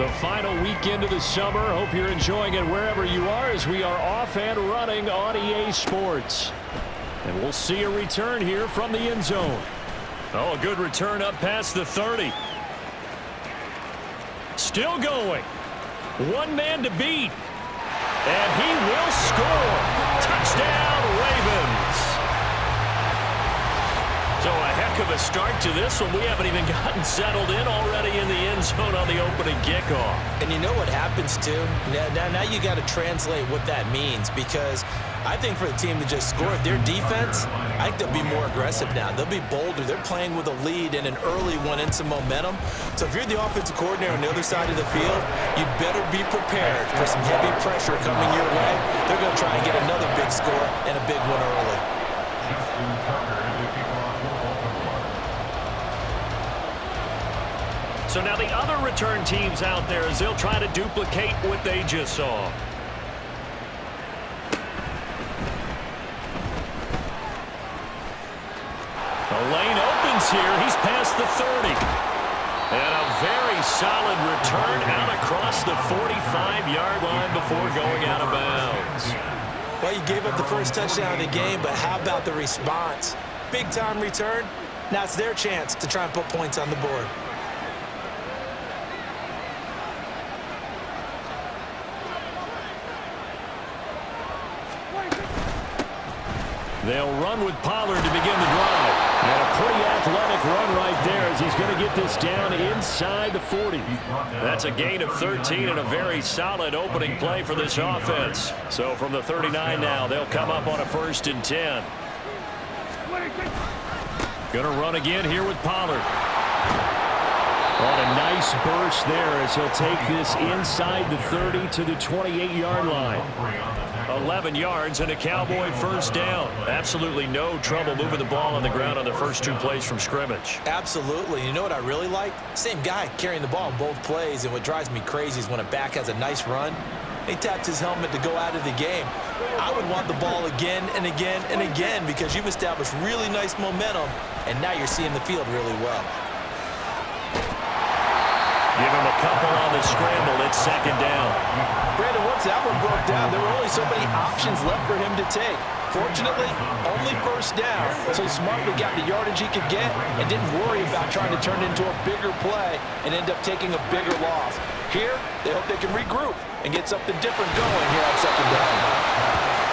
The final weekend of the summer. Hope you're enjoying it wherever you are as we are off and running on EA Sports. And we'll see a return here from the end zone. Oh, a good return up past the 30. Still going. One man to beat. And he will score. Touchdown, Ravens. So a heck of a start to this one. We haven't even gotten settled in already in the end zone on the opening kickoff. And you know what happens, too? Now you got to translate what that means, because I think for the team to just score, their defense, I think they'll be more aggressive now. They'll be bolder. They're playing with a lead and an early one and some momentum. So if you're the offensive coordinator on the other side of the field, you better be prepared for some heavy pressure coming your way. They're going to try and get another big score and a big one early. So now the other return teams out there as they'll try to duplicate what they just saw. The lane opens here. He's past the 30. And a very solid return out across the 45-yard line before going out of bounds. Well, you gave up the first touchdown of the game, but how about the response? Big-time return. Now it's their chance to try and put points on the board. They'll run with Pollard to begin the drive. And a pretty athletic run right there as he's going to get this down inside the 40. That's a gain of 13 and a very solid opening play for this offense. So from the 39 now, they'll come up on a 1st and 10. Going to run again here with Pollard. On a nice burst there as he'll take this inside the 30 to the 28-yard line. 11 yards and a Cowboy first down. Absolutely no trouble moving the ball on the ground on the first 2 plays from scrimmage. Absolutely. You know what I really like? Same guy carrying the ball in both plays, and what drives me crazy is when a back has a nice run, he taps his helmet to go out of the game. I would want the ball again and again and again because you've established really nice momentum, and now you're seeing the field really well. Give him a couple on the scramble. It's 2nd down. Brandon, once that one broke down, there were only so many options left for him to take. Fortunately, only 1st down, so he smartly got the yardage he could get and didn't worry about trying to turn it into a bigger play and end up taking a bigger loss. Here, they hope they can regroup and get something different going here on 2nd down.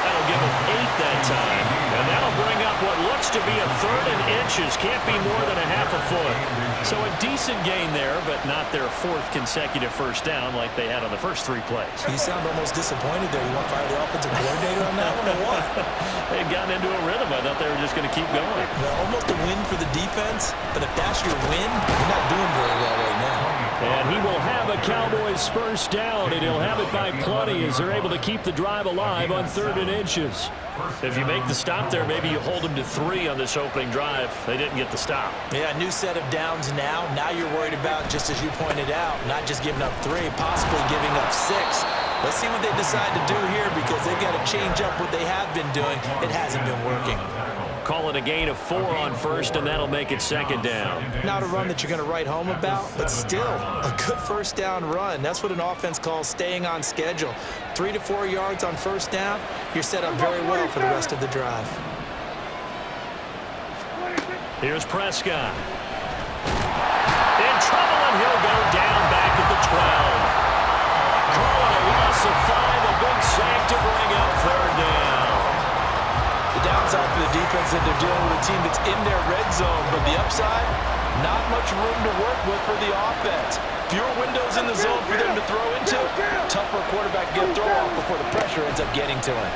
That'll give him 8 that time, and that'll bring up what looks to be a 3rd and inches. Can't be more than a half a foot. So a decent gain there, but not their 4th consecutive first down like they had on the first 3 plays. You sound almost disappointed there. You want to fire the offensive coordinator on that one or what? They had gotten into a rhythm. I thought they were just going to keep going. Well, almost a win for the defense, but if that's your win, you're not doing very well right now. And he will have a Cowboys first down, and he'll have it by plenty as they're able to keep the drive alive on 3rd and inches. If you make the stop there, maybe you hold them to 3 on this opening drive. They didn't get the stop. Yeah, new set of downs now. Now you're worried about, just as you pointed out, not just giving up 3, possibly giving up 6. Let's see what they decide to do here because they've got to change up what they have been doing. It hasn't been working. Call it a gain of 4 on 1st, and that'll make it 2nd down. Not a run that you're going to write home about, but still a good 1st down run. That's what an offense calls staying on schedule. 3 to 4 yards on 1st down, you're set up very well for the rest of the drive. Here's Prescott. In trouble, and he'll go down back at the 12. Calling a loss of 5, a big sack to bring up 3rd down. The downside for the defense that they're dealing with a team that's in their red zone, but the upside, not much room to work with for the offense. Fewer windows in the zone for them to throw into. Tough for a quarterback to get a throw off before the pressure ends up getting to him.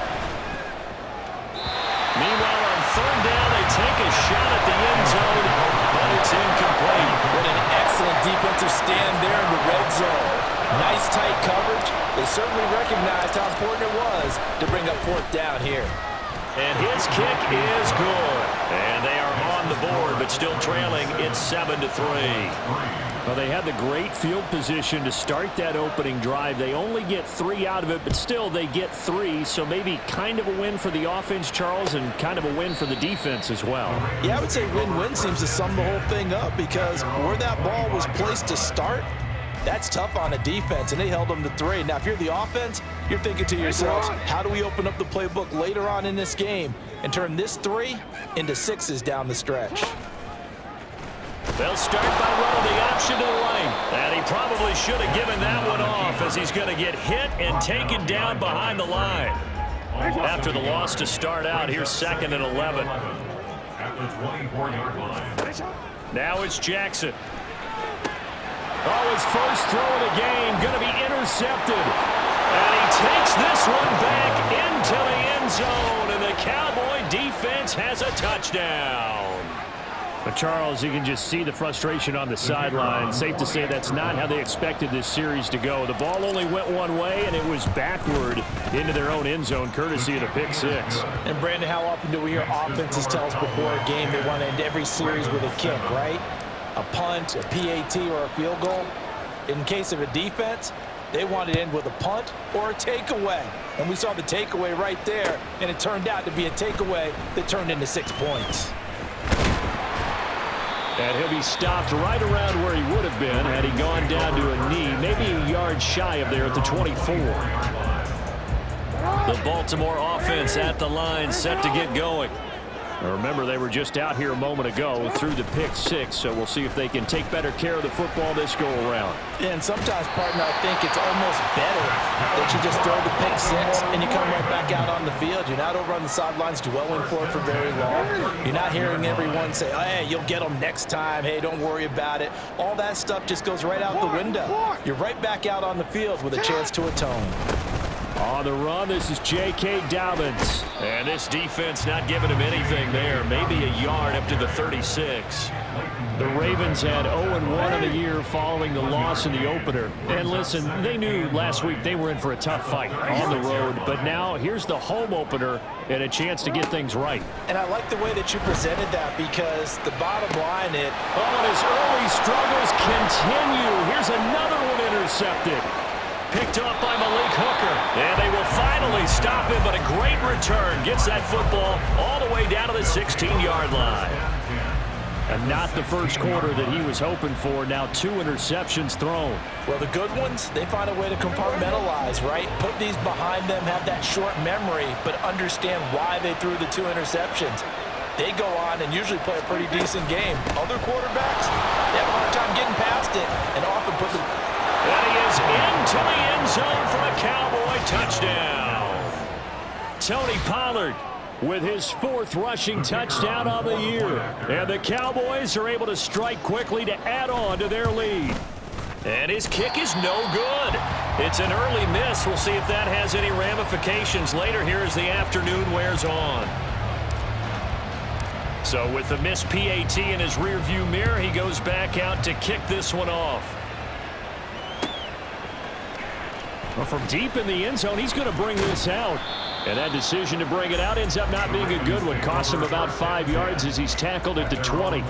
Meanwhile, on 3rd down, they take a shot at the end zone, but it's incomplete. What an excellent defensive stand there in the red zone. Nice tight coverage. They certainly recognized how important it was to bring up 4th down here. And his kick is good. And they are on the board, but still trailing. It's 7-3. Well, they had the great field position to start that opening drive. They only get 3 out of it, but still they get 3. So maybe kind of a win for the offense, Charles, and kind of a win for the defense as well. Yeah, I would say win-win seems to sum the whole thing up because where that ball was placed to start, That's tough on a defense, and they held them to 3. Now, if you're the offense, you're thinking to yourselves, how do we open up the playbook later on in this game and turn this 3 into 6s down the stretch? They'll start by running the option to the lane. And he probably should have given that one off, as he's going to get hit and taken down behind the line. After the loss to start out, here's 2nd and 11. Now it's Jackson. Oh, his first throw of the game going to be intercepted. And he takes this one back into the end zone, and the Cowboy defense has a touchdown. But Charles, you can just see the frustration on the sideline. Safe to say that's not how they expected this series to go. The ball only went one way, and it was backward into their own end zone, courtesy of the pick 6. And, Brandon, how often do we hear offenses tell us before a game they want to end every series with a kick, right? A punt, a PAT, or a field goal. In case of a defense, they want to end with a punt or a takeaway. And we saw the takeaway right there, and it turned out to be a takeaway that turned into 6 points. And he'll be stopped right around where he would have been had he gone down to a knee, maybe a yard shy of there at the 24. The Baltimore offense at the line, set to get going. Remember, they were just out here a moment ago through the pick 6, so we'll see if they can take better care of the football this go-around. Yeah, and sometimes, partner, I think it's almost better that you just throw the pick 6 and you come right back out on the field. You're not over on the sidelines dwelling for it for very long. You're not hearing everyone say, oh, hey, you'll get them next time. Hey, don't worry about it. All that stuff just goes right out the window. You're right back out on the field with a chance to atone. On the run, this is J.K. Dobbins. And this defense not giving him anything there. Maybe a yard up to the 36. The Ravens had 0-1 in the year following the loss in the opener. And listen, they knew last week they were in for a tough fight on the road. But now here's the home opener and a chance to get things right. And I like the way that you presented that, because the bottom line is... Oh, and his early struggles continue. Here's another one intercepted. Picked up by Malik Hooker. And they will finally stop him, but a great return. Gets that football all the way down to the 16-yard line. And not the first quarter that he was hoping for. Now 2 interceptions thrown. Well, the good ones, they find a way to compartmentalize, right? Put these behind them, have that short memory, but understand why they threw the 2 interceptions. They go on and usually play a pretty decent game. Other quarterbacks, they have a hard time getting past it and often put the... And he is into the end zone for a Cowboy touchdown. Tony Pollard with his 4th rushing touchdown on the year. And the Cowboys are able to strike quickly to add on to their lead. And his kick is no good. It's an early miss. We'll see if that has any ramifications later here as the afternoon wears on. So with the missed PAT in his rearview mirror, he goes back out to kick this one off. Well, from deep in the end zone, he's going to bring this out. And that decision to bring it out ends up not being a good one. Costs him about 5 yards as he's tackled at the 20.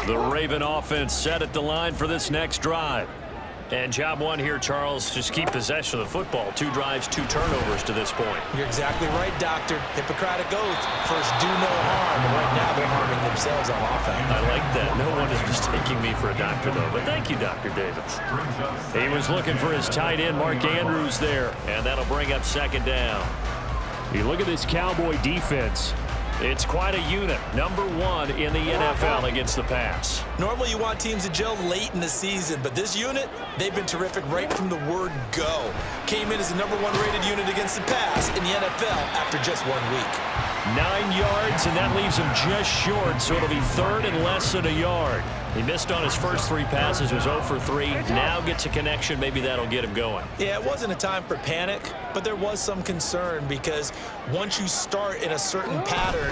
The Raven offense set at the line for this next drive. And job one here, Charles, just keep possession of the football. 2 drives, 2 turnovers to this point. You're exactly right, Doctor. Hippocratic oath. First, do no harm. And right now, they're harming themselves on offense. I like that. No one is mistaking me for a doctor, though. But thank you, Dr. Davis. He was looking for his tight end, Mark Andrews, there. And that'll bring up 2nd down. You look at this Cowboy defense. It's quite a unit. Number 1 in the NFL against the pass. Normally you want teams to gel late in the season, but this unit, they've been terrific right from the word go. Came in as the number 1 rated unit against the pass in the NFL after just 1 week. 9 yards, and that leaves him just short, so it'll be 3rd and less than a yard. He missed on his first 3 passes, was 0 for 3. Now gets a connection. Maybe that'll get him going. Yeah, it wasn't a time for panic, but there was some concern because once you start in a certain pattern,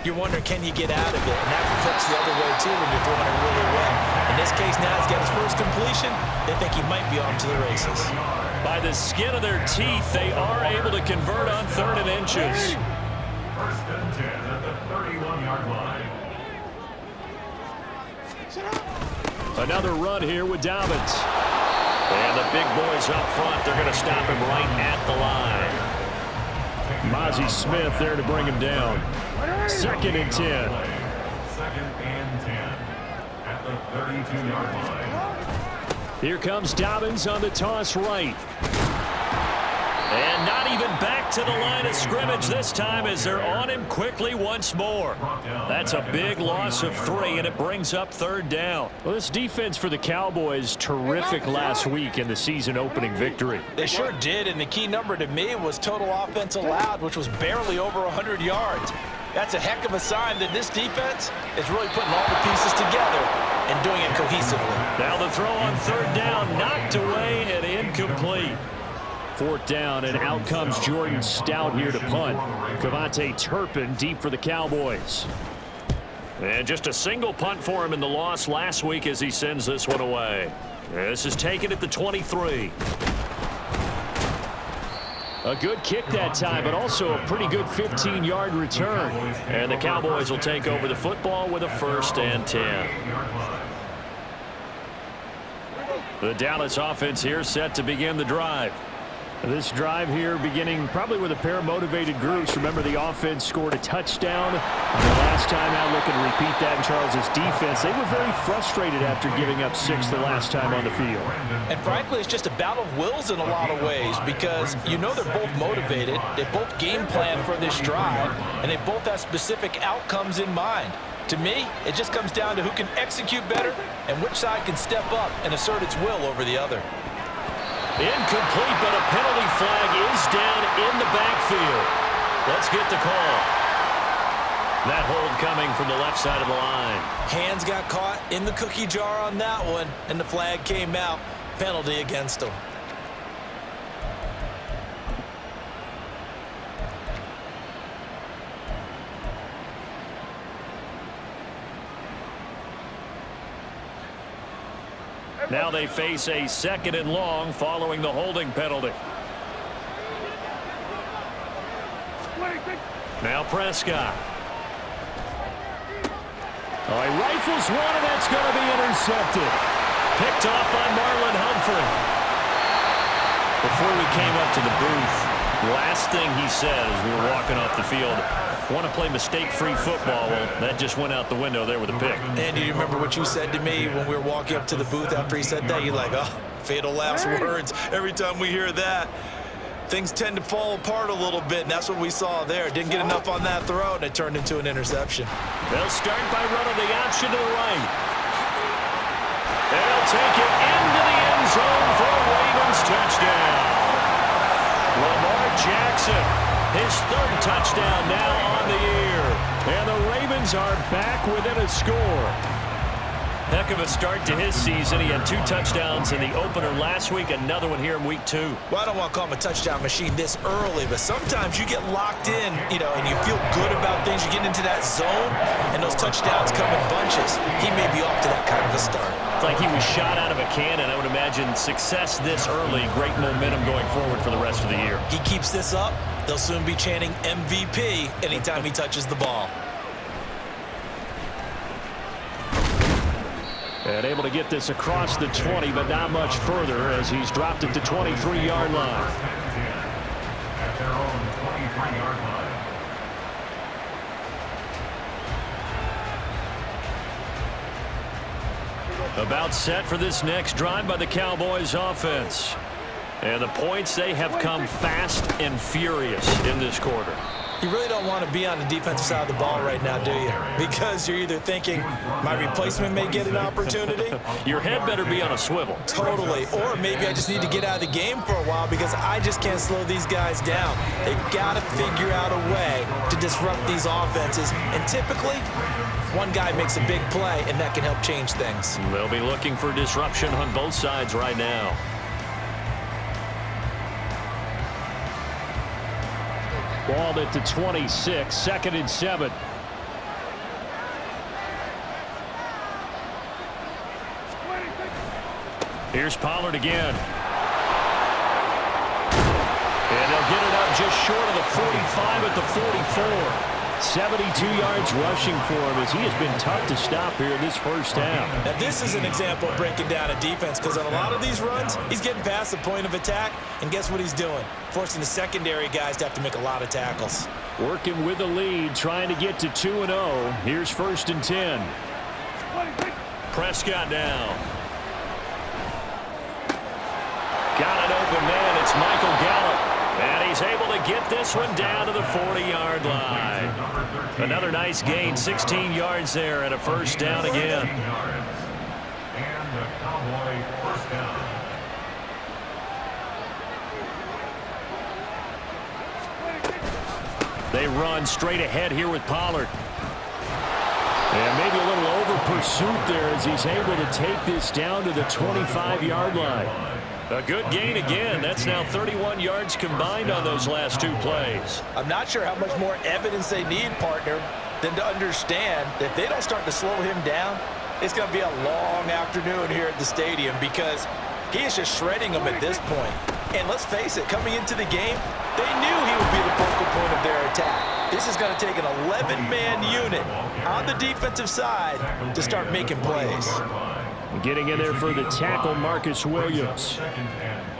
you're wondering, can you get out of it? And that flips the other way, too, when you're throwing it really well. In this case, now he's got his first completion. They think he might be off to the races. By the skin of their teeth, they are able to convert on 3rd and inches. 1st and 10 at the 31-yard line. Another run here with Dobbins. And the big boys up front, they're going to stop him right at the line. Mozzie Smith there to bring him down. 2nd and 10. 2nd and 10 at the 32-yard line. Here comes Dobbins on the toss right. And not even back to the line of scrimmage this time as they're on him quickly once more. That's a big loss of 3, and it brings up 3rd down. Well, this defense for the Cowboys, terrific last week in the season-opening victory. They sure did, and the key number to me was total offense allowed, which was barely over 100 yards. That's a heck of a sign that this defense is really putting all the pieces together and doing it cohesively. Now the throw on 3rd down, knocked away and incomplete. 4th down, and out comes Jordan Stout here to punt. Cavante Turpin deep for the Cowboys. And just a single punt for him in the loss last week as he sends this one away. This is taken at the 23. A good kick that time, but also a pretty good 15-yard return. And the Cowboys will take over the football with a 1st and 10. The Dallas offense here set to begin the drive. This drive here beginning probably with a pair of motivated groups. Remember, the offense scored a touchdown. And the last time out, looking to repeat that in Charles's defense. They were very frustrated after giving up 6 the last time on the field. And frankly, it's just a battle of wills in a lot of ways because you know they're both motivated. They both game plan for this drive, and they both have specific outcomes in mind. To me, it just comes down to who can execute better and which side can step up and assert its will over the other. Incomplete, but a penalty flag is down in the backfield. Let's get the call. That hold coming from the left side of the line. Hands got caught in the cookie jar on that one, and the flag came out. Penalty against him. Now they face a 2nd and long following the holding penalty. Now Prescott. Oh, he rifles one, and that's going to be intercepted. Picked off by Marlon Humphrey. Before we came up to the booth, last thing he said as we were walking off the field, want to play mistake-free football. Well, that just went out the window there with a pick. And do you remember what you said to me when we were walking up to the booth after he said that? You're like, oh, fatal last words. Every time we hear that, things tend to fall apart a little bit, and that's what we saw there. Didn't get enough on that throw, and it turned into an interception. They'll start by running the option to the right. They'll take it into the end zone for a Ravens touchdown. Lamar Jackson, his 3rd touchdown now on the year. And the Ravens are back within a score. Heck of a start to his season. He had 2 touchdowns in the opener last week, another one here in week 2. Well, I don't want to call him a touchdown machine this early, but sometimes you get locked in, and you feel good about things. You get into that zone, and those touchdowns come in bunches. He may be off to that kind of a start. It's like he was shot out of a cannon. I would imagine success this early, great momentum going forward for the rest of the year. He keeps this up, they'll soon be chanting MVP anytime he touches the ball. And able to get this across the 20, but not much further as he's dropped at the 23-yard line. At their own 23-yard line. About set for this next drive by the Cowboys offense. And the points, they have come fast and furious in this quarter. You really don't want to be on the defensive side of the ball right now, do you? Because you're either thinking, my replacement may get an opportunity. Your head better be on a swivel. Totally. Or maybe I just need to get out of the game for a while because I just can't slow these guys down. They've got to figure out a way to disrupt these offenses. And typically, one guy makes a big play, and that can help change things. They'll be looking for disruption on both sides right now. Ball at the 26, 2nd and 7. Here's Pollard again. And they'll get it up just short of the 45 at the 44. 72 yards rushing for him as he has been tough to stop here in this first half. Now this is an example of breaking down a defense because on a lot of these runs, he's getting past the point of attack, and guess what he's doing? Forcing the secondary guys to have to make a lot of tackles. Working with the lead, trying to get to 2-0. Here's 1st and 10. Prescott now. Got an open man. It's Michael Gallup. And he's able to get this one down to the 40-yard line. Another nice gain, 16 yards there, and a first down again. And the Cowboy first down. They run straight ahead here with Pollard. And maybe a little over pursuit there as he's able to take this down to the 25-yard line. A good gain again. That's now 31 yards combined on those last two plays. I'm not sure how much more evidence they need, partner, than to understand that if they don't start to slow him down, it's going to be a long afternoon here at the stadium because he is just shredding them at this point. And let's face it, coming into the game, they knew he would be the focal point of their attack. This is going to take an 11-man unit on the defensive side to start making plays. Getting in there for the tackle, Marcus Williams.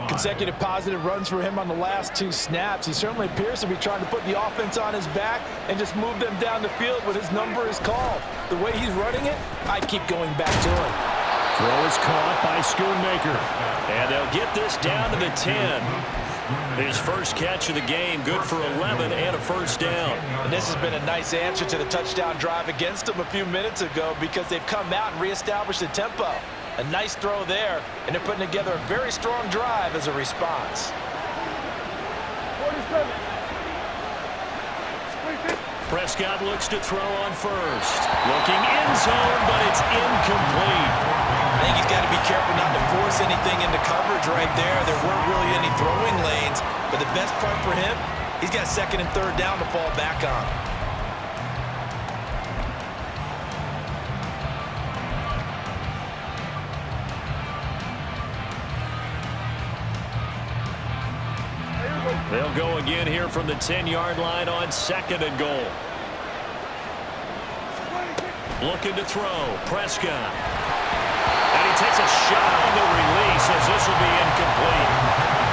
Consecutive positive runs for him on the last two snaps. He certainly appears to be trying to put the offense on his back and just move them down the field when his number is called. The way he's running it, I keep going back to him. Throw is caught by Schoonmaker. And they'll get this down to the 10. His first catch of the game, good for 11 and a first down. And this has been a nice answer to the touchdown drive against them a few minutes ago because they've come out and reestablished the tempo. A nice throw there, and they're putting together a very strong drive as a response. Prescott looks to throw on first. Looking end zone, but it's incomplete. I think he's got to be careful not to force anything into coverage right there. There weren't really any throwing lanes, but the best part for him, he's got second and third down to fall back on. They'll go again here from the 10-yard line on second and goal. Looking to throw, Prescott. And he takes a shot on the release as this will be incomplete.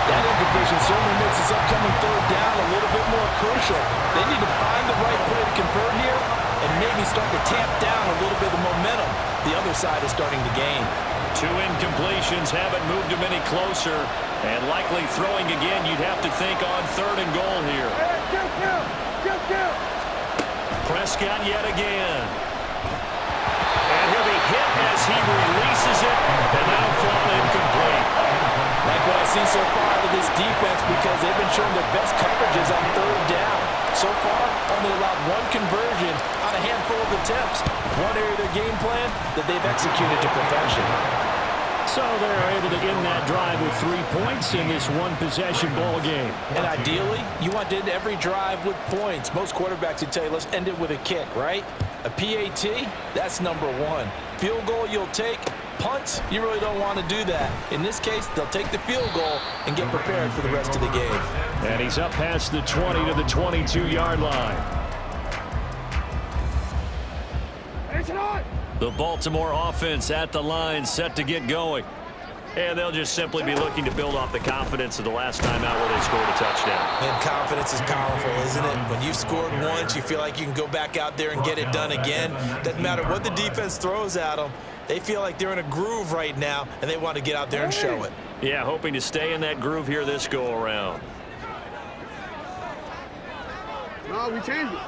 That incompletion certainly makes this upcoming third down a little bit more crucial. They need to find the right play to convert here and maybe start to tamp down a little bit of momentum. The other side is starting to gain. Two incompletions haven't moved him any closer, and likely throwing again, you'd have to think on third and goal here. Prescott yet again. And he'll be hit as he releases it, and that'll fall incomplete. Like what I've seen so far out of this defense because they've been showing their best coverages on third down. So far, only allowed one conversion on a handful of attempts. One area of their game plan that they've executed to perfection. So they're able to end that drive with 3 points in this one-possession ball game. And ideally, you want to end every drive with points. Most quarterbacks would tell you, let's end it with a kick, right? A PAT, that's number one. Field goal you'll take. Punts, you really don't want to do that. In this case, they'll take the field goal and get prepared for the rest of the game. And he's up past the 20 to the 22-yard line. The Baltimore offense at the line, set to get going. And they'll just simply be looking to build off the confidence of the last time out where they scored a touchdown. And confidence is powerful, isn't it? When you've scored once, you feel like you can go back out there and get it done again. Doesn't matter what the defense throws at them. They feel like they're in a groove right now, and they want to get out there and show it. Yeah, hoping to stay in that groove here this go-around. No, we changed it.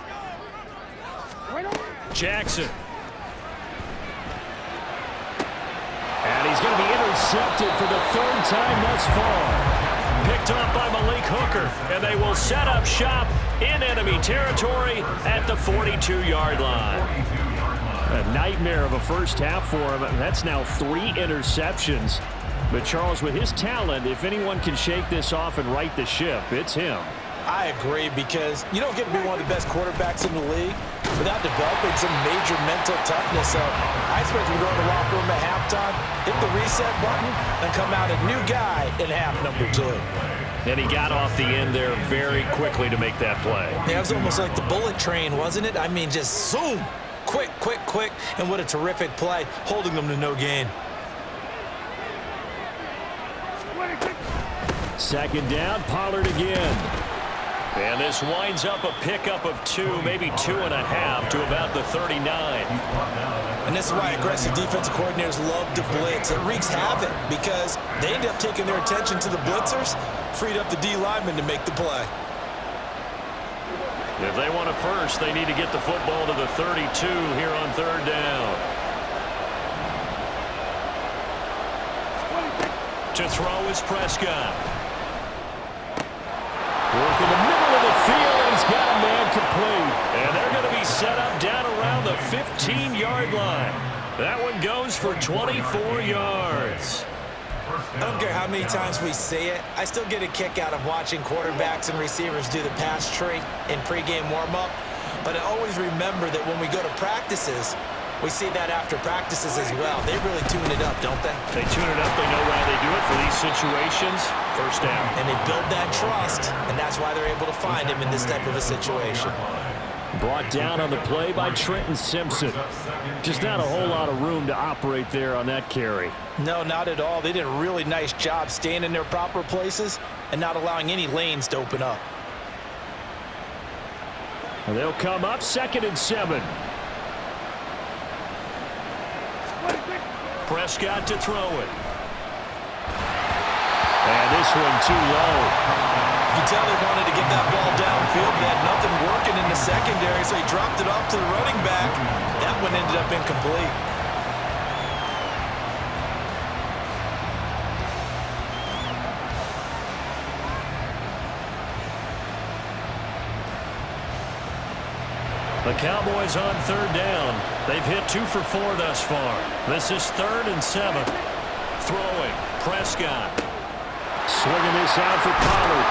Jackson. And he's going to be intercepted for the third time thus far. Picked up by Malik Hooker, and they will set up shop in enemy territory at the 42-yard line. A nightmare of a first half for him. That's now 3 interceptions. But Charles, with his talent, if anyone can shake this off and right the ship, it's him. I agree because you don't get to be one of the best quarterbacks in the league without developing some major mental toughness. So I expect him to go in the locker room at halftime, hit the reset button, and come out a new guy in half number 2. And he got off the end there very quickly to make that play. Yeah, it was almost like the bullet train, wasn't it? I mean, just zoom. Quick, quick, quick. And what a terrific play, holding them to no gain. Second down, Pollard again. And this winds up a pickup of 2, maybe 2.5 to about the 39. And this is why aggressive defensive coordinators love to blitz. It wreaks havoc because they end up taking their attention to the blitzers, freed up the D lineman to make the play. If they want a first, they need to get the football to the 32 here on 3rd down. To throw is Prescott. Work in the middle of the field, and he's got a man complete. And they're going to be set up down around the 15-yard line. That one goes for 24 yards. I don't care how many times we see it. I still get a kick out of watching quarterbacks and receivers do the pass tree in pregame warm-up. But I always remember that when we go to practices, we see that after practices as well. They really tune it up, don't they? They tune it up. They know why they do it for these situations. First down. And they build that trust, and that's why they're able to find him in this type of a situation. Brought down on the play by Trenton Simpson. Just not a whole lot of room to operate there on that carry. No, not at all. They did a really nice job staying in their proper places and not allowing any lanes to open up. And they'll come up 2nd and 7. Prescott to throw it. And this one too low. You can tell they wanted to get that ball downfield. They had nothing working in the secondary, so he dropped it off to the running back. That one ended up incomplete. The Cowboys on 3rd down. They've hit 2 for 4 thus far. This is 3rd and 7. Throwing. Prescott. Swinging this out for Pollard.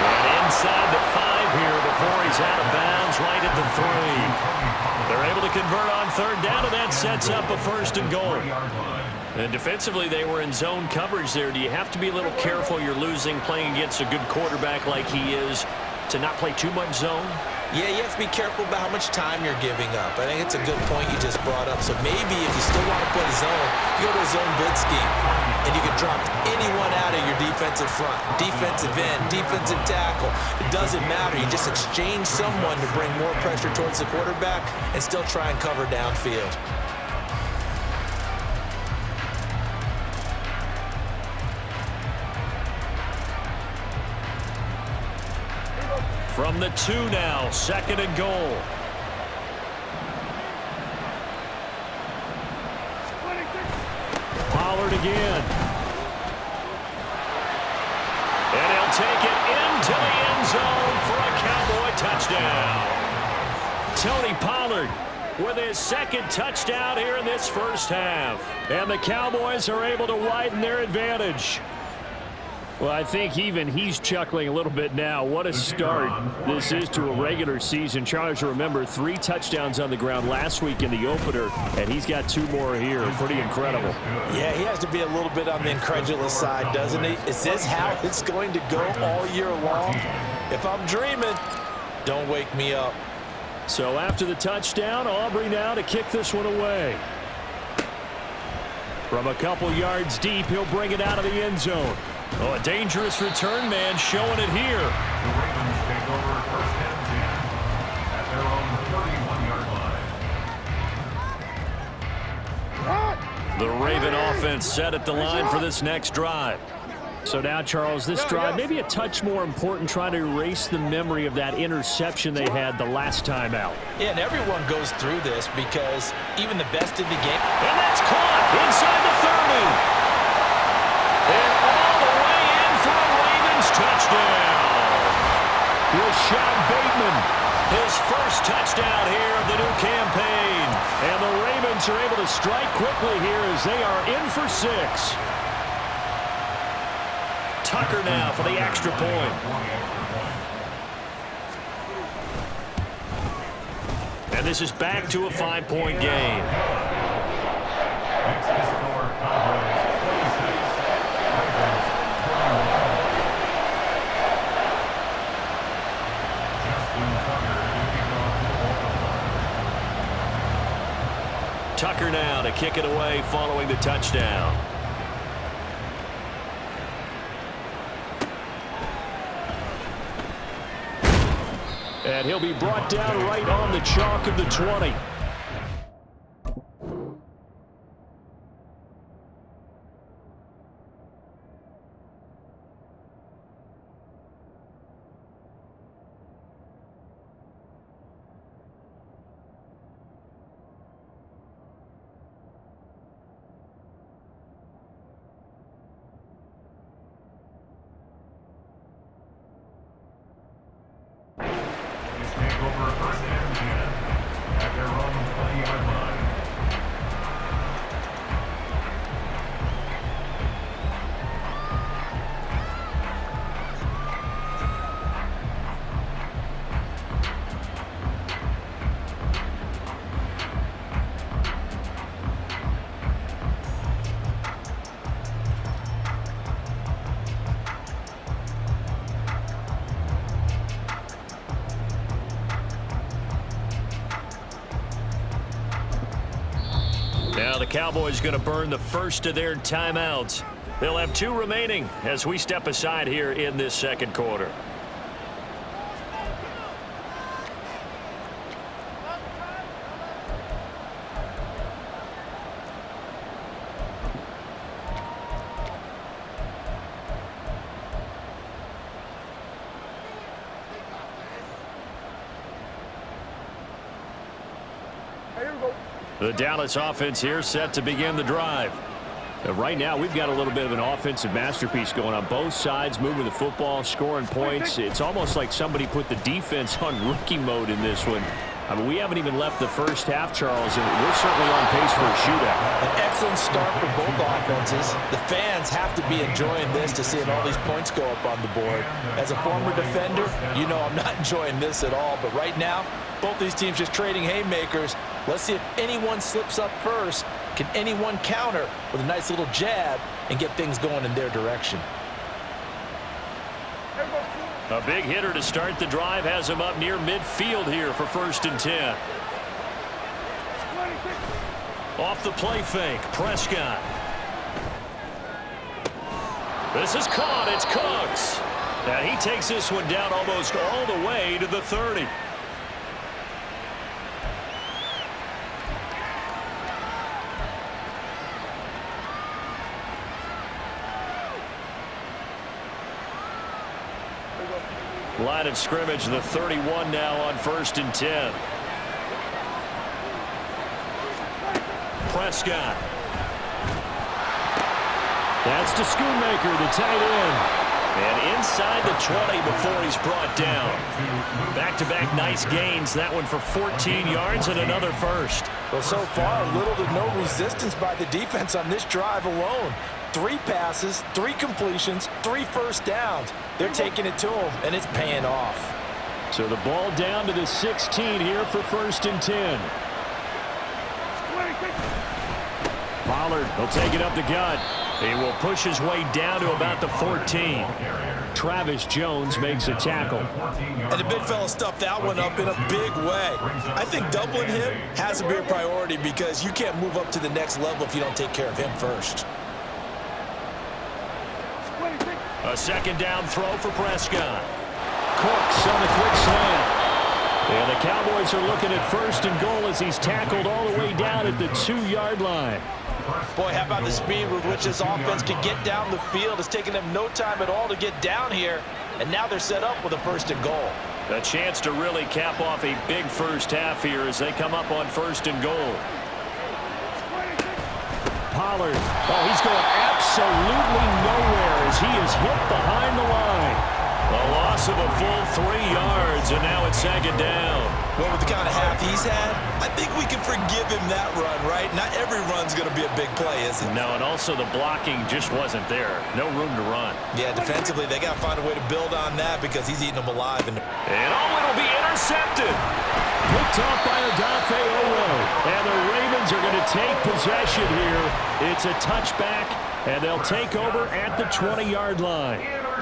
And inside the 5 here before he's out of bounds right at the 3. They're able to convert on 3rd down, and that sets up a 1st and goal. And defensively, they were in zone coverage there. Do you have to be a little careful? You're losing playing against a good quarterback like he is to not play too much zone? Yeah, you have to be careful about how much time you're giving up. I think it's a good point you just brought up. So maybe if you still want to play zone, you go to a zone blitz scheme, and you can drop anyone out of your defensive front, defensive end, defensive tackle. It doesn't matter. You just exchange someone to bring more pressure towards the quarterback and still try and cover downfield. From the 2 now, 2nd and goal. Pollard again. And he'll take it into the end zone for a Cowboy touchdown. Tony Pollard with his 2nd touchdown here in this first half. And the Cowboys are able to widen their advantage. Well, I think even he's chuckling a little bit now. What a start this is to a regular season. Charles, remember, 3 touchdowns on the ground last week in the opener, and he's got 2 more here. Pretty incredible. Yeah, he has to be a little bit on the incredulous side, doesn't he? Is this how it's going to go all year long? If I'm dreaming, don't wake me up. So after the touchdown, Aubrey now to kick this one away. From a couple yards deep, he'll bring it out of the end zone. Oh, a dangerous return man showing it here. The Ravens take over 1st and 10 at their own 31-yard line. The Raven offense set at the line for this next drive. So now, Charles, this drive maybe a touch more important, trying to erase the memory of that interception they had the last time out. Yeah, and everyone goes through this because even the best in the game. And that's caught inside the 30. And all the way in for a Ravens touchdown. Rashad Bateman, his first touchdown here of the new campaign. And the Ravens are able to strike quickly here as they are in for 6. Tucker now for the extra point. And this is back to a 5-point game. Next to score, Cowboys 26, Ravens 21. Justin Tucker to kick off the ball. Tucker now to kick it away following the touchdown. And he'll be brought down right on the chalk of the 20. Over first and 10 at their own 20-yard line. Now the Cowboys going to burn the first of their timeouts. They'll have 2 remaining as we step aside here in this second quarter. The Dallas offense here set to begin the drive. Right now, we've got a little bit of an offensive masterpiece going on both sides, moving the football, scoring points. It's almost like somebody put the defense on rookie mode in this one. I mean, we haven't even left the first half, Charles, and we're certainly on pace for a shootout. An excellent start for both offenses. The fans have to be enjoying this to seeing all these points go up on the board. As a former defender, you know I'm not enjoying this at all. But right now, both these teams just trading haymakers. Let's see if anyone slips up first. Can anyone counter with a nice little jab and get things going in their direction? A big hitter to start the drive has him up near midfield here for 1st and 10. Off the play fake, Prescott. This is caught, it's Cooks. And he takes this one down almost all the way to the 30. Line of scrimmage, the 31 now on 1st and 10. Prescott. That's to Schoonmaker, the tight end. And inside the 20 before he's brought down. Back-to-back nice gains. That one for 14 yards and another first. Well, so far, little to no resistance by the defense on this drive alone. 3 passes, 3 completions, 3 first downs. They're taking it to him, and it's paying off. So the ball down to the 16 here for 1st and 10. Pollard will take it up the gut. He will push his way down to about the 14. Travis Jones makes a tackle. And the big fella stuffed that one up in a big way. I think doubling him has to be a priority because you can't move up to the next level if you don't take care of him first. A 2nd down throw for Prescott. Cooks on the quick slant. And the Cowboys are looking at 1st and goal as he's tackled all the way down at the 2-yard line. Boy, how about the speed with which this offense can get down the field? It's taken them no time at all to get down here, and now they're set up with a 1st and goal. A chance to really cap off a big first half here as they come up on 1st and goal. Pollard. Oh, he's going absolutely nowhere as he is hit behind the line. A loss of a full 3 yards, and now it's 2nd down. Well, with the kind of half he's had, I think we can forgive him that run, right? Not every run's going to be a big play, is it? No, and also the blocking just wasn't there. No room to run. Yeah, defensively, they got to find a way to build on that because he's eating them alive. And it'll be intercepted. Picked off by Odafe Oweh. And the Ravens are going to take possession here. It's a touchback, and they'll take over at the 20-yard line.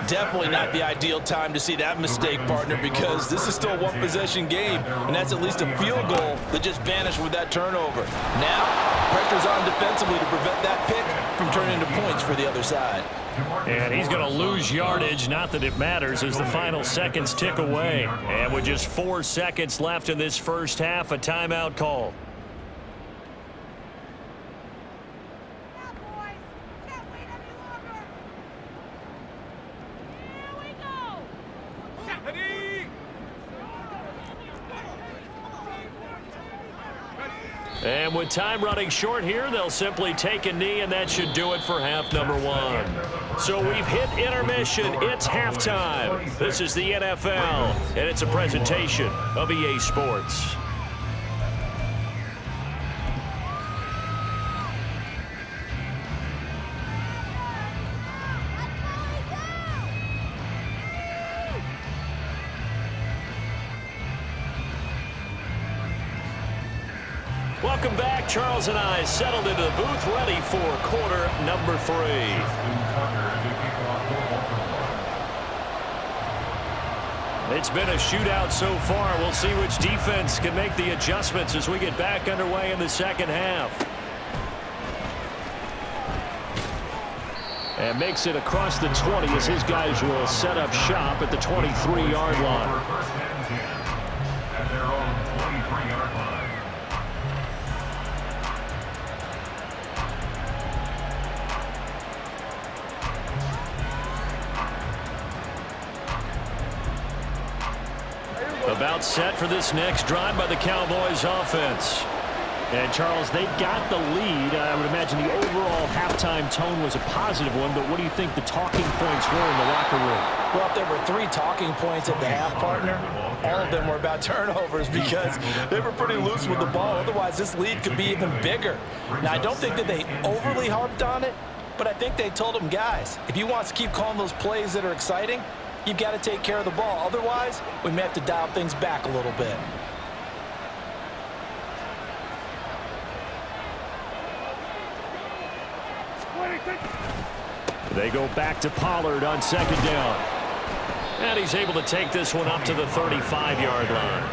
Definitely not the ideal time to see that mistake, partner, because this is still a one-possession game, and that's at least a field goal that just vanished with that turnover. Now, pressure's on defensively to prevent that pick from turning into points for the other side. And he's going to lose yardage, not that it matters, as the final seconds tick away. And with just 4 seconds left in this first half, a timeout call. And with time running short here, they'll simply take a knee, and that should do it for half number 1. So we've hit intermission. It's halftime. This is the NFL, and it's a presentation of EA Sports. Welcome back. Charles and I settled into the booth, ready for quarter number 3. It's been a shootout so far. We'll see which defense can make the adjustments as we get back underway in the second half. And makes it across the 20 as his guys will set up shop at the 23-yard line. At their own 23-yard line. About set for this next drive by the Cowboys offense. And, Charles, they've got the lead. I would imagine the overall halftime tone was a positive one, but what do you think the talking points were in the locker room? Well, if there were 3 talking points at the half, partner, all of them were about turnovers because they were pretty loose with the ball. Otherwise, this lead could be even bigger. Now, I don't think that they overly harped on it, but I think they told them, guys, if you want to keep calling those plays that are exciting, you've got to take care of the ball. Otherwise, we may have to dial things back a little bit. They go back to Pollard on second down. And he's able to take this one up to the 35-yard line.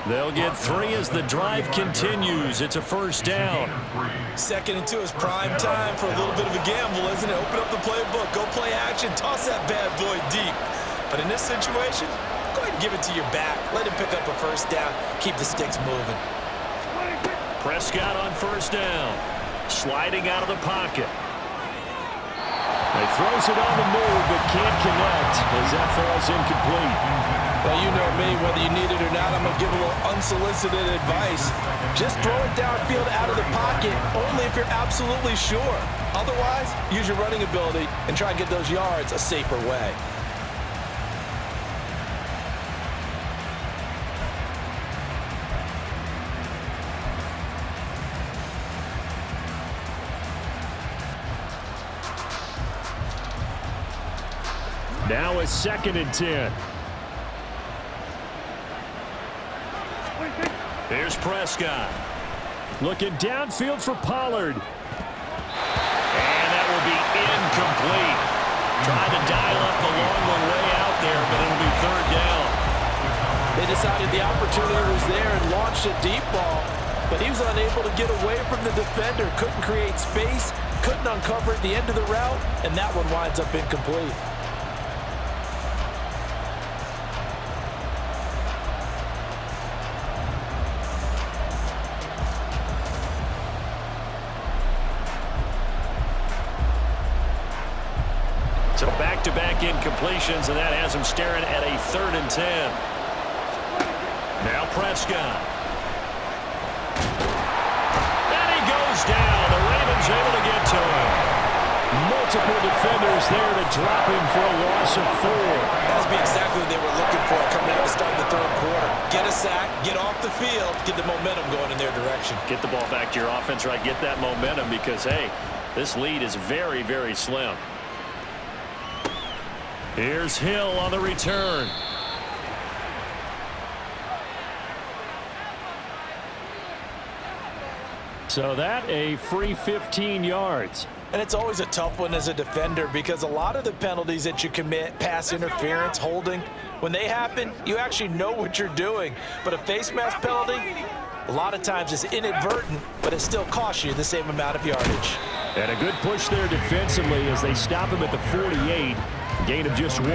They'll get 3 as the drive continues. It's a first down. 2nd and 2 is prime time for a little bit of a gamble, isn't it? Open up the playbook, go play action, toss that bad boy deep. But in this situation, go ahead and give it to your back. Let him pick up a first down. Keep the sticks moving. Prescott on first down. Sliding out of the pocket. He throws it on the move, but can't connect as that falls incomplete. Well, you know me, whether you need it or not, I'm going to give a little unsolicited advice. Just throw it downfield out of the pocket, only if you're absolutely sure. Otherwise, use your running ability and try and get those yards a safer way. Now it's 2nd and 10. Here's Prescott. Looking downfield for Pollard. And that will be incomplete. Trying to dial up the long one way out there, but it'll be 3rd down. They decided the opportunity was there and launched a deep ball, but he was unable to get away from the defender. Couldn't create space, couldn't uncover at the end of the route, and that one winds up incomplete. So back-to-back incompletions, and that has him staring at a 3rd and 10. Now Prescott. And he goes down. The Ravens able to get to him. Multiple defenders there to drop him for a loss of 4. That must be exactly what they were looking for coming out to start the 3rd quarter. Get a sack, get off the field, get the momentum going in their direction. Get the ball back to your offense, right? Get that momentum because, hey, this lead is very, very slim. Here's Hill on the return. So that a free 15 yards. And it's always a tough one as a defender because a lot of the penalties that you commit, pass interference, holding, when they happen, you actually know what you're doing. But a face mask penalty, a lot of times it's inadvertent, but it still costs you the same amount of yardage. And a good push there defensively as they stop him at the 48. Gain of just 1.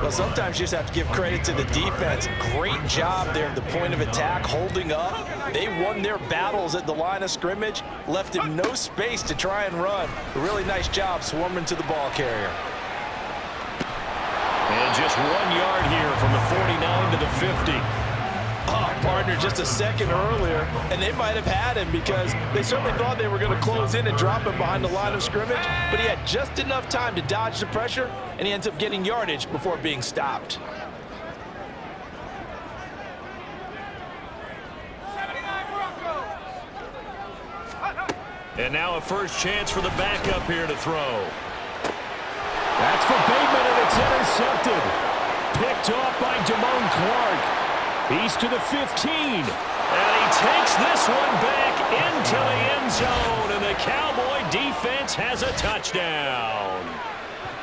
Well, sometimes you just have to give credit to the defense. Great job there at the point of attack, holding up. They won their battles at the line of scrimmage, left him no space to try and run. A really nice job swarming to the ball carrier. And just 1 yard here from the 49 to the 50. Oh, partner, just a second earlier, and they might have had him because they certainly thought they were going to close in and drop him behind the line of scrimmage, but he had just enough time to dodge the pressure, and he ends up getting yardage before being stopped. And now a first chance for the backup here to throw. That's for Bateman, and it's intercepted. Picked off by Damone Clark. He's to the 15. And he takes this one back into the end zone, and the Cowboy defense has a touchdown.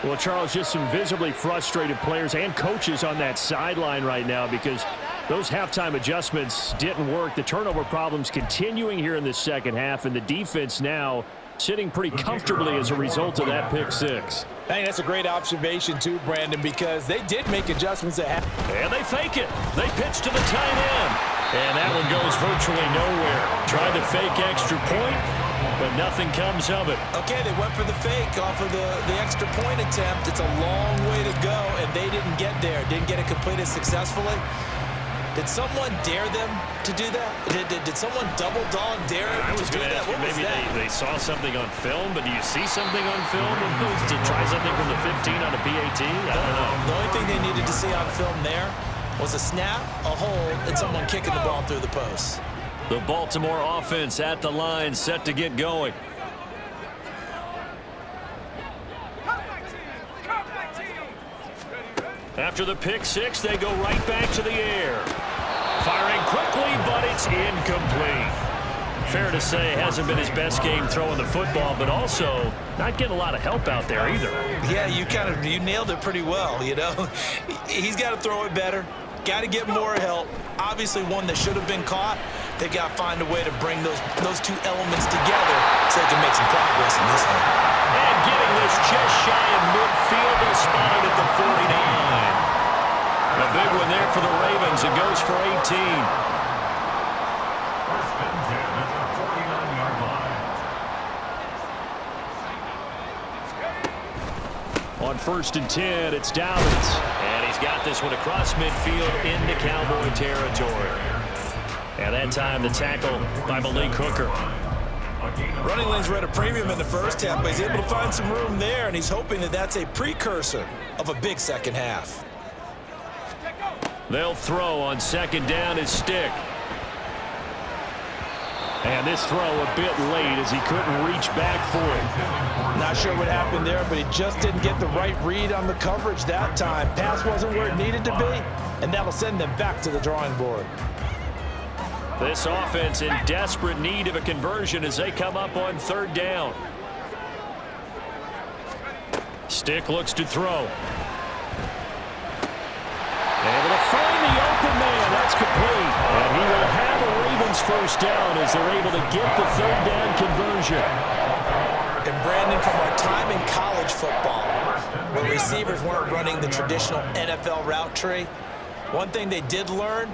Well, Charles, just some visibly frustrated players and coaches on that sideline right now because those halftime adjustments didn't work. The turnover problems continuing here in the second half, and the defense now sitting pretty comfortably as a result of that pick six. I think that's a great observation too, Brandon, because they did make adjustments at half. And they fake it. They pitch to the tight end. And that one goes virtually nowhere. Tried to fake extra point, but nothing comes of it. Okay, they went for the fake off of the extra point attempt. It's a long way to go, and they didn't get there. Didn't get it completed successfully. Did someone dare them to do that? Did someone double dog dare them to do that? What was that? Maybe they saw something on film, but do you see something on film to try something from the 15 on a PAT? I don't know. The only thing they needed to see on film there was a snap, a hold, and someone kicking the ball through the post. The Baltimore offense at the line, set to get going. After the pick six, they go right back to the air. Firing quickly, but it's incomplete. Fair to say, hasn't been his best game throwing the football, but also not getting a lot of help out there either. Yeah, you nailed it pretty well, you know. He's got to throw it better. Got to get more help. Obviously one that should have been caught. They got to find a way to bring those two elements together so they can make some progress in this one. And getting this just shy of midfield, is spotted at the 49. A big one there for the Ravens. It goes for 18. First and 10 at the 49-yard line. On first and 10, it's Dobbins. And he's got this one across midfield into Cowboy territory. And that time the tackle by Malik Hooker. Running lanes were at a premium in the first half, but he's able to find some room there, and he's hoping that that's a precursor of a big second half. They'll throw on second down his stick. And this throw a bit late as he couldn't reach back for it. Not sure what happened there, but he just didn't get the right read on the coverage that time. Pass wasn't where it needed to be, and that'll send them back to the drawing board. This offense in desperate need of a conversion as they come up on third down. Stick looks to throw. Able to find the open man. That's complete. And he will have a Ravens first down as they're able to get the third down conversion. And Brandon, from our time in college football, where receivers weren't running the traditional NFL route tree, one thing they did learn,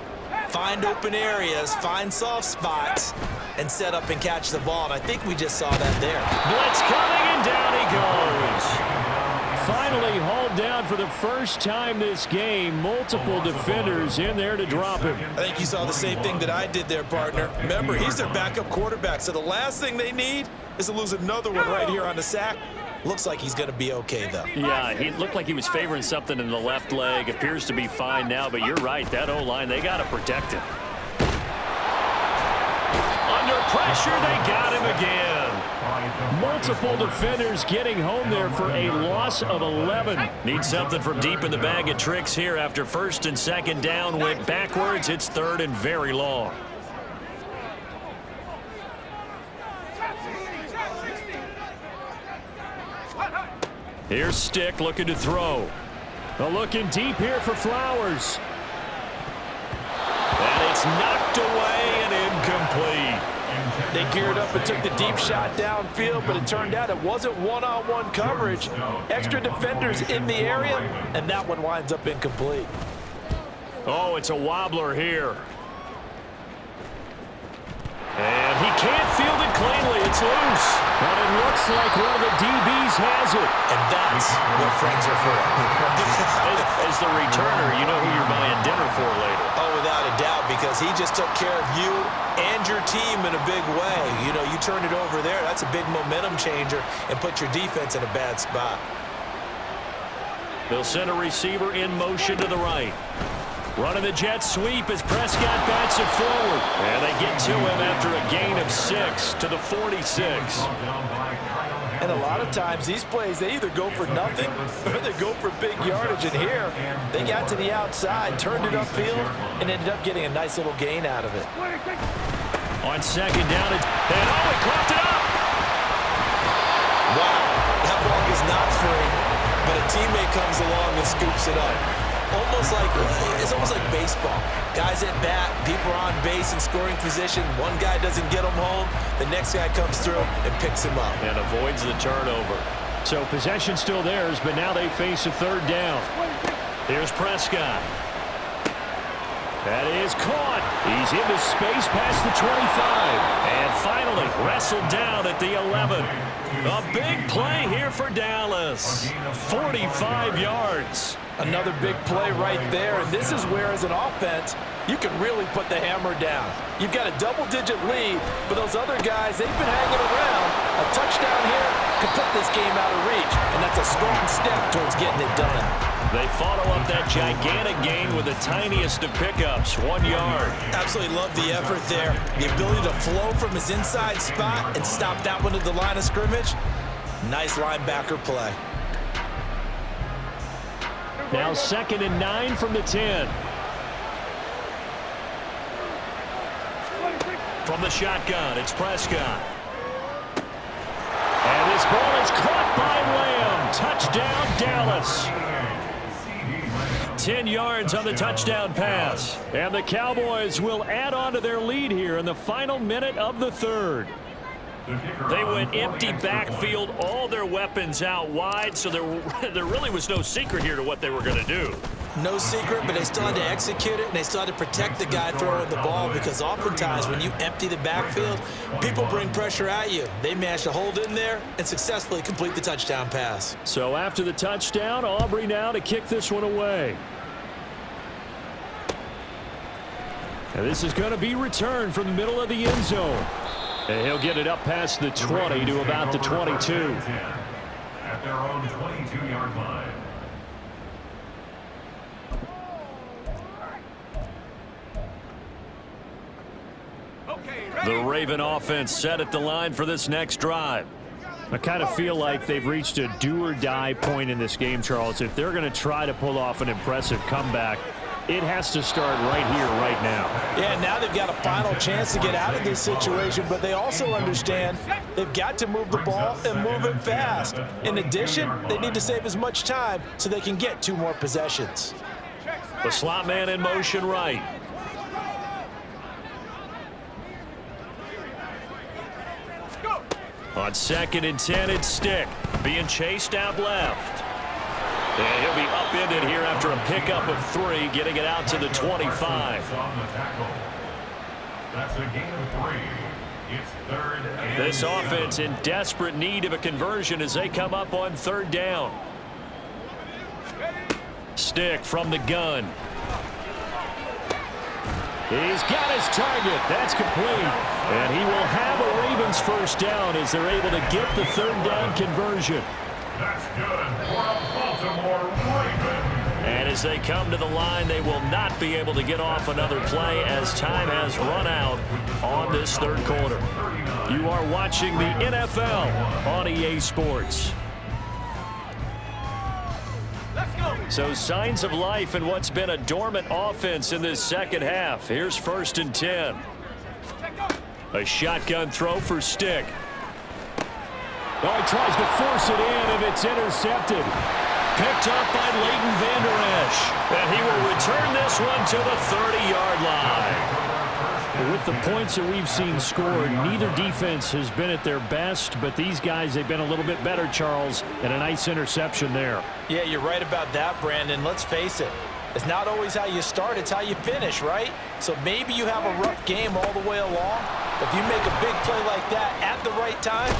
find open areas, find soft spots, and set up and catch the ball. And I think we just saw that there. Blitz coming, and down he goes. Finally hauled down for the first time this game. Multiple defenders in there to drop him. I think you saw the same thing that I did there, partner. Remember, he's their backup quarterback, so the last thing they need is to lose another one right here on the sack. Looks like he's going to be okay, though. Yeah, he looked like he was favoring something in the left leg. Appears to be fine now, but you're right. That O-line, they got to protect him. Under pressure, they got him again. Multiple defenders getting home there for a loss of 11. Need something from deep in the bag of tricks here after first and second down went backwards. It's third and very long. Here's Stick looking to throw. Looking deep here for Flowers. And it's knocked away and incomplete. They geared up and took the deep shot downfield, but it turned out it wasn't one-on-one coverage. Extra defenders in the area, and that one winds up incomplete. Oh, it's a wobbler here. And he can't field it cleanly. It's loose. But it looks like one of the DBs has it. And that's what friends are for. As the returner, you know who you're buying dinner for later. Oh, without a doubt, because he just took care of you and your team in a big way. You know, you turn it over there, that's a big momentum changer and put your defense in a bad spot. They'll send a receiver in motion to the right. Running the jet sweep as Prescott bats it forward. And they get to him after a gain of 6 to the 46. And a lot of times these plays, they either go for nothing or they go for big yardage. And here, they got to the outside, turned it upfield, and ended up getting a nice little gain out of it. On second down, and he caught it up. Wow, that ball is not free, but a teammate comes along and scoops it up. It's almost like baseball. Guys at bat, people are on base in scoring position. One guy doesn't get him home. The next guy comes through and picks him up. And avoids the turnover. So possession still theirs, but now they face a third down. Here's Prescott. That is caught. He's into space past the 25. And finally wrestled down at the 11. A big play here for Dallas. 45 yards. Another big play right there, and this is where, as an offense, you can really put the hammer down. You've got a double-digit lead, but those other guys, they've been hanging around. A touchdown here could put this game out of reach, and that's a strong step towards getting it done. They follow up that gigantic gain with the tiniest of pickups, 1 yard. Absolutely love the effort there. The ability to flow from his inside spot and stop that one at the line of scrimmage. Nice linebacker play. Now 2nd and 9 from the 10. From the shotgun, it's Prescott. And this ball is caught by Lamb. Touchdown, Dallas. 10 yards on the touchdown pass. And the Cowboys will add on to their lead here in the final minute of the third. They went empty backfield, all their weapons out wide, so there really was no secret here to what they were going to do. No secret, but they still had to execute it, and they still had to protect the guy throwing the ball, because oftentimes when you empty the backfield, people bring pressure at you. They managed to hold in there and successfully complete the touchdown pass. So after the touchdown, Aubrey now to kick this one away. And this is going to be returned from the middle of the end zone. And he'll get it up past the 20 to about the 22. At their own 22-yard line. The Raven offense set at the line for this next drive. I kind of feel like they've reached a do-or-die point in this game, Charles. If they're going to try to pull off an impressive comeback, it has to start right here, right now. Yeah, now they've got a final chance to get out of this situation, but they also understand they've got to move the ball and move it fast. In addition, they need to save as much time so they can get 2 more possessions. The slot man in motion right. On 2nd and 10, it's Stick. Being chased out left. And he'll be upended here after a pickup of 3, getting it out to the 25. That's a gain of 3. It's 3rd and This offense in desperate need of a conversion as they come up on 3rd down. Stick from the gun. He's got his target. That's complete. And he will have a Ravens first down as they're able to get the 3rd down conversion. That's good for a Baltimore Raven. And as they come to the line, they will not be able to get off another play as time has run out on this 3rd quarter. You are watching the NFL on EA Sports. So signs of life in what's been a dormant offense in this 2nd half. Here's 1st and 10. A shotgun throw for Stick. Oh, he tries to force it in, and it's intercepted. Picked up by Leighton Vander Esch. And he will return this one to the 30-yard line. With the points that we've seen scored, neither defense has been at their best, but these guys, they've been a little bit better, Charles, and a nice interception there. Yeah, you're right about that, Brandon. Let's face it. It's not always how you start, it's how you finish, right? So maybe you have a rough game all the way along, but if you make a big play like that at the right time,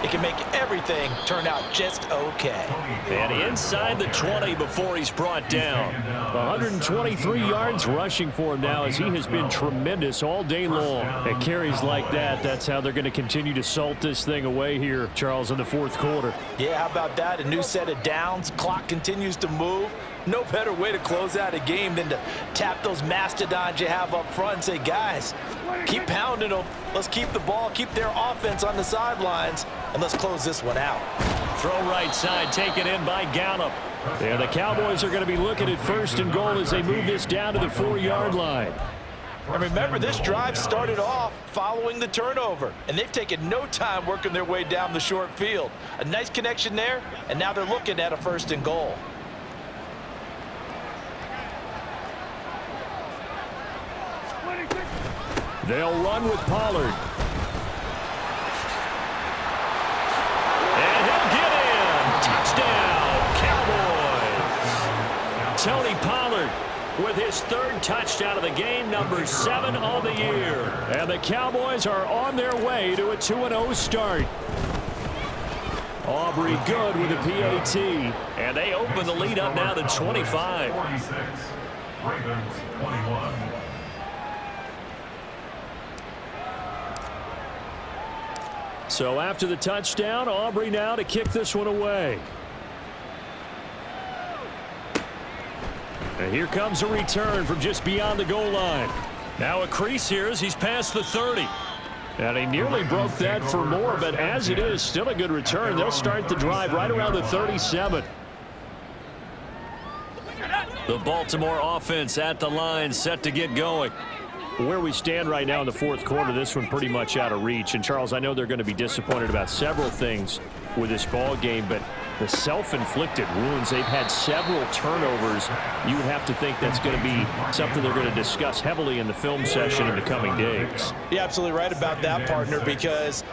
it can make everything turn out just okay. And inside the 20 before he's brought down. 123 yards rushing for him now as he has been tremendous all day long. At carries like that, that's how they're going to continue to salt this thing away here, Charles, in the fourth quarter. Yeah, how about that? A new set of downs. Clock continues to move. No better way to close out a game than to tap those mastodons you have up front and say, guys, keep pounding them. Let's keep the ball, keep their offense on the sidelines, and let's close this one out. Throw right side, taken in by Gallup. Yeah, the Cowboys are going to be looking at 1st and goal as they move this down to the 4-yard line. And remember, this drive started off following the turnover, and they've taken no time working their way down the short field. A nice connection there, and now they're looking at a 1st and goal. They'll run with Pollard. And he'll get in. Touchdown, Cowboys. Tony Pollard with his 3rd touchdown of the game, number 7 on the year. And the Cowboys are on their way to a 2-0 start. Aubrey good with a PAT. And they open the lead up now to 25. 46. Ravens 21. So after the touchdown, Aubrey now to kick this one away. And here comes a return from just beyond the goal line. Now a crease here as he's past the 30. And he nearly broke that for more, but as it is, still a good return. They'll start the drive right around the 37. The Baltimore offense at the line, set to get going. Where we stand right now in the fourth quarter, this one pretty much out of reach. And, Charles, I know they're going to be disappointed about several things with this ball game, but the self-inflicted wounds, they've had several turnovers. You would have to think that's going to be something they're going to discuss heavily in the film session in the coming days. You're absolutely right about that, partner, because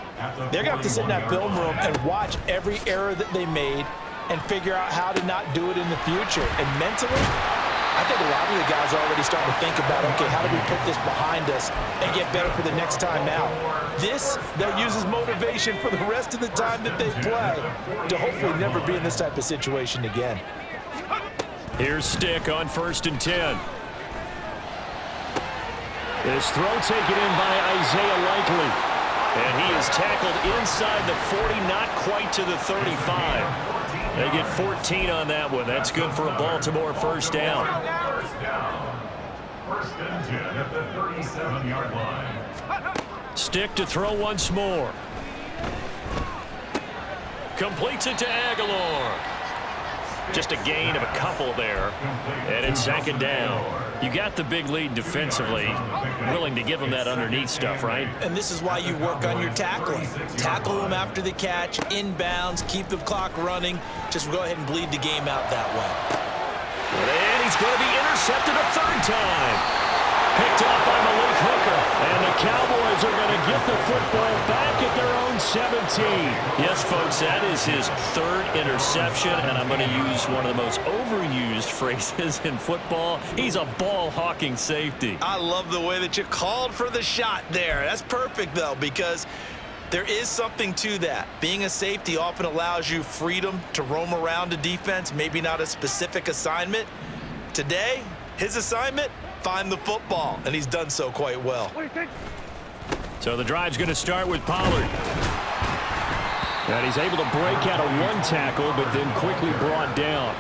they're going to have to sit in that film room and watch every error that they made and figure out how to not do it in the future. And mentally, I think a lot of the guys are already starting to think about, okay, how do we put this behind us and get better for the next time out? This, they'll use as motivation for the rest of the time that they play to hopefully never be in this type of situation again. Here's Stick on 1st and 10. This throw taken in by Isaiah Likely. And he is tackled inside the 40, not quite to the 35. They get 14 on that one. That's good for a Baltimore 1st down. 1st and 10 at the 37-yard line. Stick to throw once more. Completes it to Aguilar. Just a gain of a couple there. And it's 2nd down. You got the big lead defensively. Willing to give them that underneath stuff, right? And this is why you work on your tackling. Tackle them after the catch, inbounds, keep the clock running. Just go ahead and bleed the game out that way. And he's going to be intercepted a 3rd time. Picked up by Malik Hooker. And the Cowboys are going to get the football back at their own 17. Yes, folks, that is his 3rd interception, and I'm going to use one of the most overused phrases in football. He's a ball-hawking safety. I love the way that you called for the shot there. That's perfect, though, because there is something to that. Being a safety often allows you freedom to roam around a defense, maybe not a specific assignment. Today, his assignment, find the football, and he's done so quite well. So the drive's going to start with Pollard. And he's able to break out of 1 tackle, but then quickly brought down.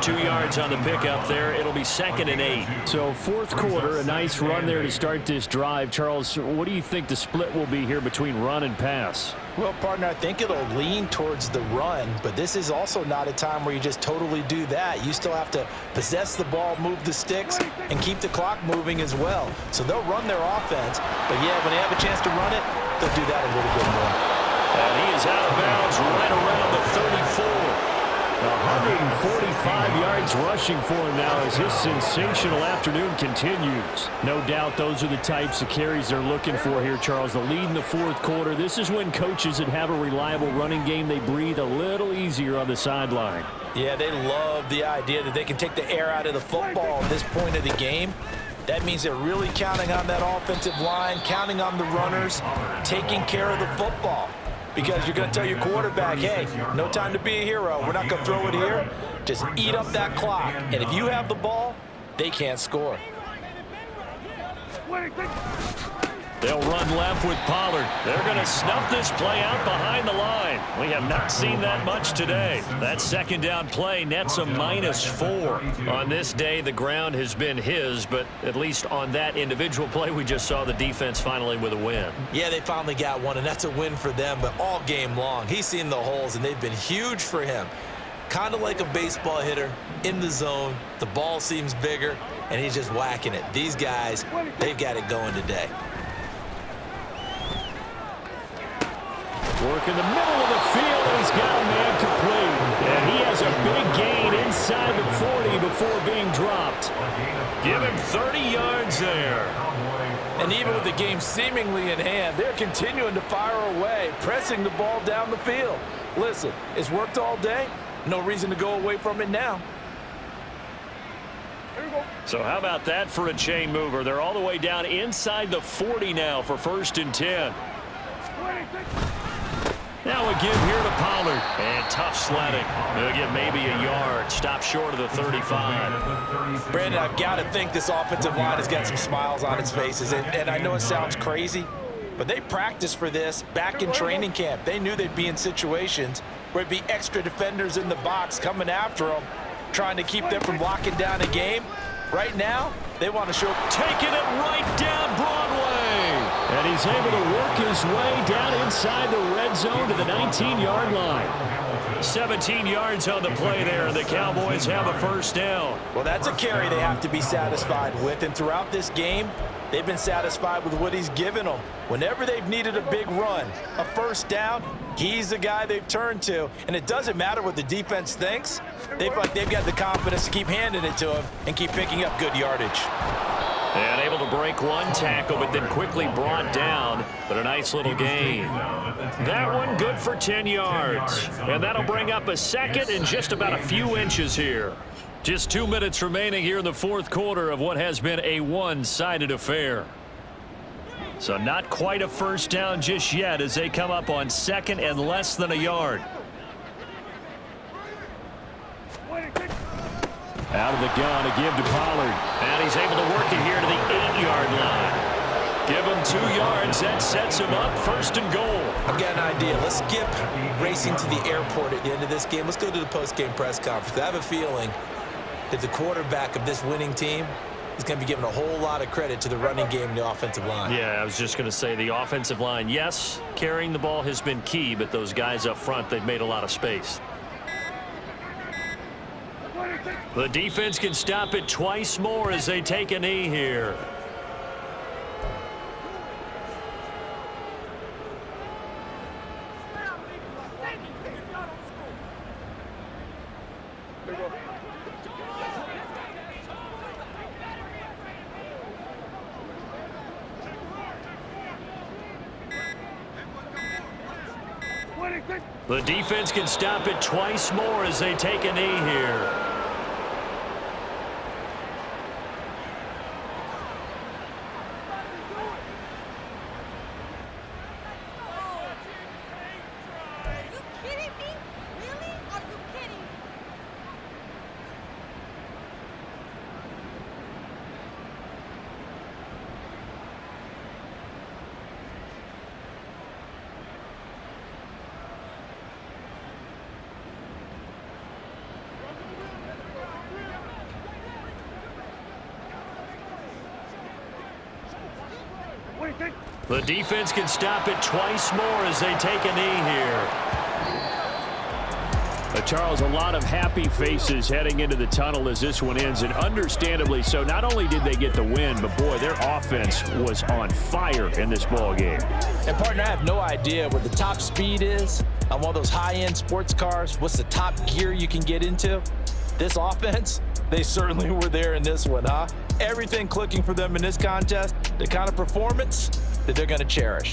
2 yards on the pickup there. It'll be 2nd and 8. So 4th quarter, a nice run there to start this drive. Charles, what do you think the split will be here between run and pass? Well, partner, I think it'll lean towards the run, but this is also not a time where you just totally do that. You still have to possess the ball, move the sticks, and keep the clock moving as well. So they'll run their offense, but yeah, when they have a chance to run it, they'll do that a little bit more. And he is out of bounds 145 yards rushing for him now as his sensational afternoon continues. No doubt those are the types of carries they're looking for here, Charles. The lead in the fourth quarter. This is when coaches that have a reliable running game, they breathe a little easier on the sideline. Yeah, they love the idea that they can take the air out of the football at this point of the game. That means they're really counting on that offensive line, counting on the runners, taking care of the football. Because you're going to tell your quarterback, hey, no time to be a hero. We're not going to throw it here. Just eat up that clock. And if you have the ball, they can't score. They'll run left with Pollard. They're going to snuff this play out behind the line. We have not seen that much today. That second down play nets a -4. On this day, the ground has been his, but at least on that individual play, we just saw the defense finally with a win. Yeah, they finally got one, and that's a win for them, but all game long, he's seen the holes, and they've been huge for him. Kind of like a baseball hitter in the zone. The ball seems bigger, and he's just whacking it. These guys, they've got it going today. Work in the middle of the field, and he's got a man complete. And he has a big gain inside the 40 before being dropped. Give him 30 yards there. And even with the game seemingly in hand, they're continuing to fire away, pressing the ball down the field. Listen, it's worked all day. No reason to go away from it now. So how about that for a chain mover? They're all the way down inside the 40 now for 1st and 10. Now a give here to Pollard. And tough sledding. They'll get maybe a yard. Stop short of the 35. Brandon, I've got to think this offensive line has got some smiles on its faces. And I know it sounds crazy, but they practiced for this back in training camp. They knew they'd be in situations where it'd be extra defenders in the box coming after them, trying to keep them from locking down a game. Right now, they want to show. Taking it right down Broadway. And he's able to work his way down inside the red zone to the 19-yard line. 17 yards on the play there, and the Cowboys have a first down. Well, that's a carry they have to be satisfied with, and throughout this game, they've been satisfied with what he's given them. Whenever they've needed a big run, a first down, he's the guy they've turned to. And it doesn't matter what the defense thinks. They've got the confidence to keep handing it to him and keep picking up good yardage. And able to break one tackle, but then quickly brought down. But a nice little gain. That one good for 10 yards. And that'll bring up a second and just about a few inches here. Just 2 minutes remaining here in the fourth quarter of what has been a one-sided affair. So not quite a first down just yet as they come up on second and less than a yard. Out of the gun, a give to Pollard. And he's able to work it here to the 8-yard line. Give him 2 yards. That sets him up 1st and goal. I've got an idea. Let's skip racing to the airport at the end of this game. Let's go to the post-game press conference. I have a feeling that the quarterback of this winning team is going to be giving a whole lot of credit to the running game and the offensive line. Yeah, I was just going to say the offensive line, yes, carrying the ball has been key, but those guys up front, they've made a lot of space. The defense can stop it twice more as they take a knee here. The defense can stop it twice more as they take a knee here. The defense can stop it twice more as they take a knee here. A Charles, a lot of happy faces heading into the tunnel as this one ends, and understandably so. Not only did they get the win, but boy, their offense was on fire in this ball game. And partner, I have no idea what the top speed is on one of those high-end sports cars. What's the top gear you can get into? This offense, they certainly were there in this one, huh? Everything clicking for them in this contest, the kind of performance that they're going to cherish.